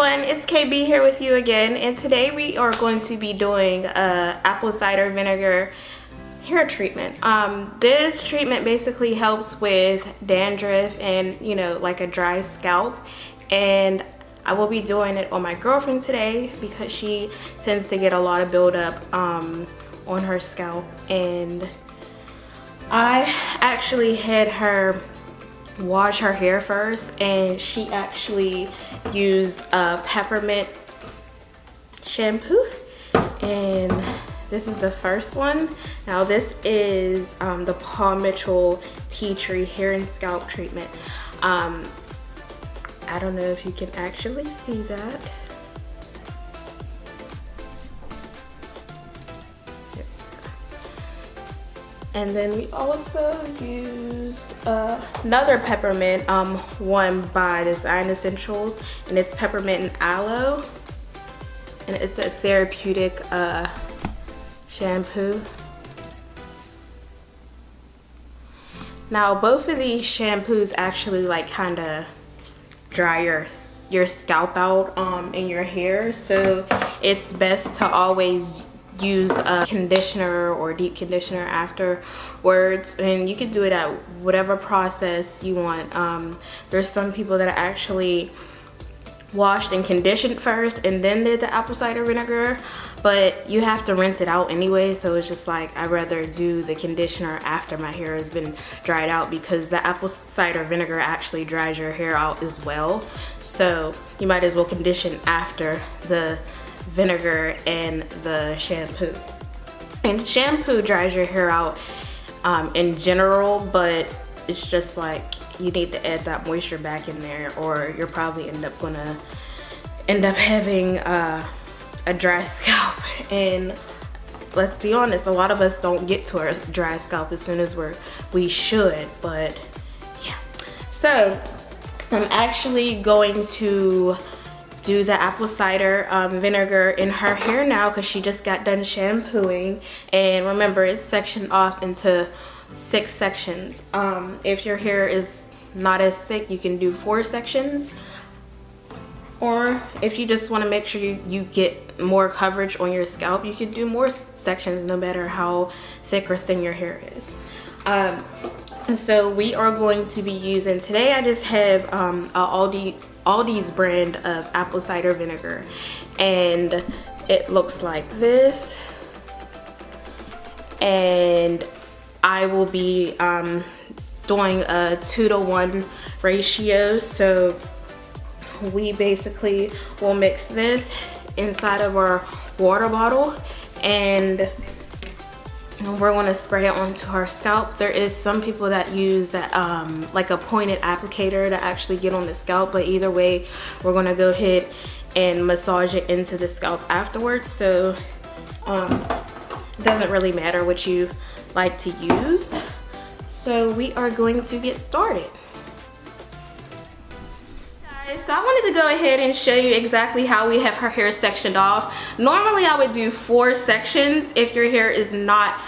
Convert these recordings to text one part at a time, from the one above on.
everyone, it's KB here with you again, and today we are going to be doing apple cider vinegar hair treatment. This treatment basically helps with dandruff and, you know, like a dry scalp, and I will be doing it on my girlfriend today because she tends to get a lot of buildup on her scalp, and I actually had her wash her hair first, and she actually used a peppermint shampoo, and this is the first one. Now this is the Paul Mitchell Tea Tree Hair and Scalp Treatment. I don't know if you can actually see that. And then we also used another peppermint one by Design Essentials, and it's peppermint and aloe, and it's a therapeutic shampoo. Now both of these shampoos actually like kind of dry your scalp out in your hair, so it's best to always use a conditioner or deep conditioner afterwards, and you can do it at whatever process you want. There's some people that actually washed and conditioned first and then did the apple cider vinegar, but you have to rinse it out anyway, so it's just like I'd rather do the conditioner after my hair has been dried out, because the apple cider vinegar actually dries your hair out as well, so you might as well condition after the vinegar and the shampoo. And shampoo dries your hair out in general, but it's just like you need to add that moisture back in there, or you're probably end up having a dry scalp. And let's be honest, a lot of us don't get to our dry scalp as soon as we should, but yeah. So I'm actually going to do the apple cider vinegar in her hair now, because she just got done shampooing, and remember, it's sectioned off into 6 sections. If your hair is not as thick, you can do 4 sections, or if you just want to make sure you get more coverage on your scalp, you can do more sections no matter how thick or thin your hair is. So we are going to be using, today I just have Aldi's brand of apple cider vinegar, and it looks like this, and I will be doing a 2-to-1 ratio. So we basically will mix this inside of our water bottle, and we're going to spray it onto our scalp. There is some people that use that like a pointed applicator to actually get on the scalp, but either way we're going to go ahead and massage it into the scalp afterwards, so it doesn't really matter what you like to use. So we are going to get started. So I wanted to go ahead and show you exactly how we have her hair sectioned off. Normally I would do 4 sections if your hair is not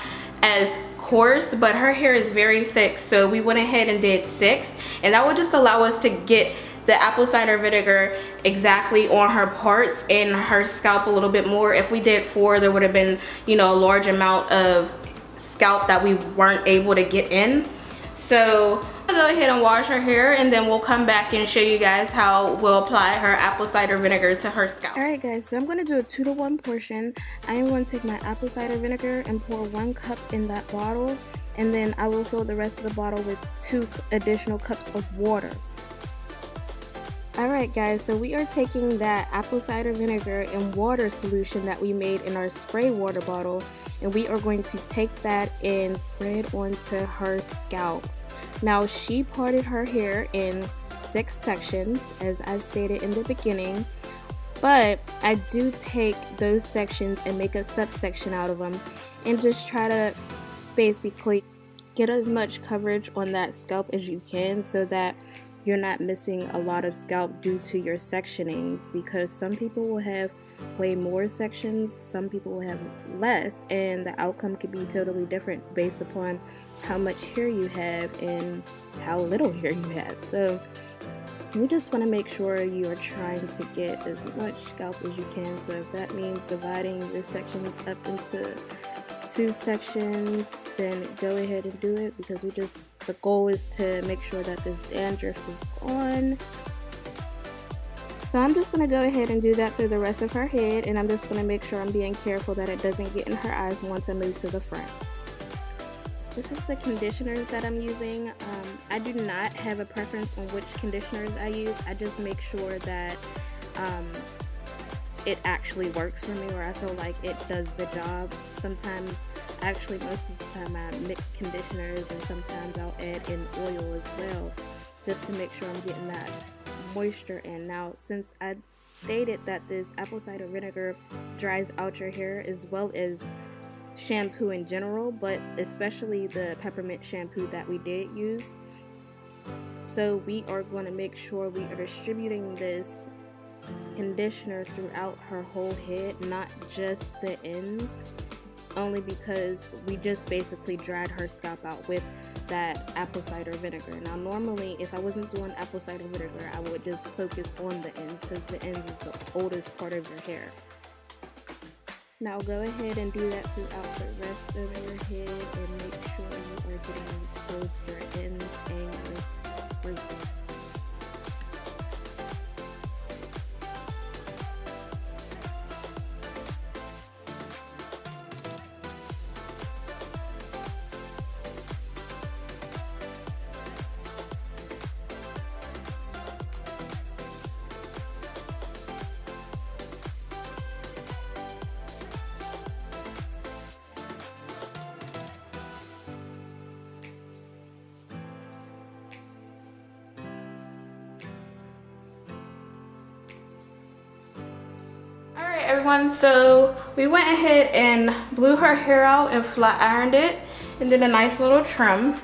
as coarse, but her hair is very thick, so we went ahead and did 6, and that would just allow us to get the apple cider vinegar exactly on her parts and her scalp a little bit more. If we did 4, there would have been, you know, a large amount of scalp that we weren't able to get in. So I'll go ahead and wash her hair, and then we'll come back and show you guys how we'll apply her apple cider vinegar to her scalp. Alright guys, so I'm going to do a 2-to-1 portion. I am going to take my apple cider vinegar and pour 1 cup in that bottle, and then I will fill the rest of the bottle with 2 additional cups of water. Alright guys, so we are taking that apple cider vinegar and water solution that we made in our spray water bottle, and we are going to take that and spray it onto her scalp. Now she parted her hair in 6 sections, as I stated in the beginning, but I do take those sections and make a subsection out of them, and just try to basically get as much coverage on that scalp as you can, so that you're not missing a lot of scalp due to your sectionings, because some people will have way more sections, some people will have less, and the outcome could be totally different based upon how much hair you have and how little hair you have. So You just want to make sure you are trying to get as much scalp as you can. So if that means dividing your sections up into 2 sections, then go ahead and do it, because the goal is to make sure that this dandruff is gone. So I'm just going to go ahead and do that through the rest of her head, and I'm just going to make sure I'm being careful that it doesn't get in her eyes once I move to the front. This is the conditioners that I'm using. I do not have a preference on which conditioners I use. I just make sure that it actually works for me, or I feel like it does the job. Sometimes, actually most of the time, I mix conditioners, and sometimes I'll add in oil as well, just to make sure I'm getting that moisture in. Now, since I stated that this apple cider vinegar dries out your hair as well as shampoo in general, but especially the peppermint shampoo that we did use, so we are going to make sure we are distributing this conditioner throughout her whole head, not just the ends, only because we just basically dried her scalp out with that apple cider vinegar. Now normally, if I wasn't doing apple cider vinegar, I would just focus on the ends, because the ends is the oldest part of your hair. Now go ahead and do that throughout the rest of your head, and make sure you are getting both your ends and your roots. Everyone, so we went ahead and blew her hair out and flat ironed it and did a nice little trim.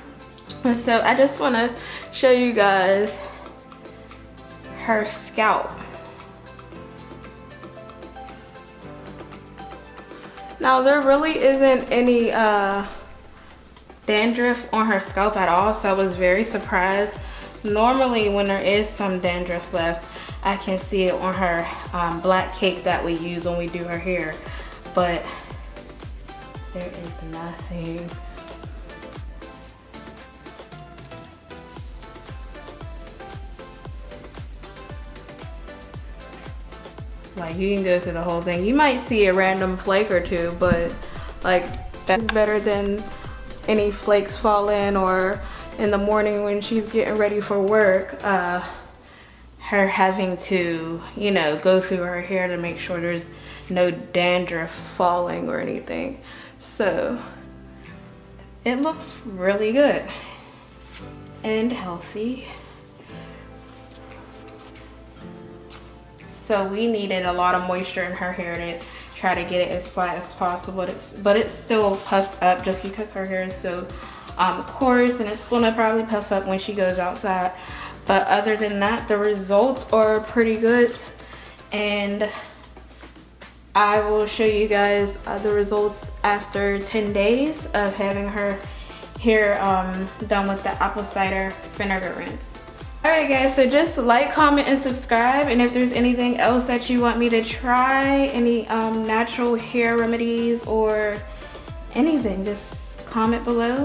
And so I just want to show you guys her scalp. Now there really isn't any dandruff on her scalp at all, so I was very surprised. Normally when there is some dandruff left, I can see it on her black cake that we use when we do her hair, but there is nothing. Like, you can go through the whole thing. You might see a random flake or two, but like, that's better than any flakes falling, or in the morning when she's getting ready for work, her having to, you know, go through her hair to make sure there's no dandruff falling or anything. So it looks really good and healthy. So we needed a lot of moisture in her hair to try to get it as flat as possible, but it still puffs up just because her hair is so coarse, and it's gonna probably puff up when she goes outside. But other than that, the results are pretty good, and I will show you guys the results after 10 days of having her hair done with the apple cider vinegar rinse. Alright guys, so just like, comment, and subscribe, and if there's anything else that you want me to try, any natural hair remedies or anything, just comment below.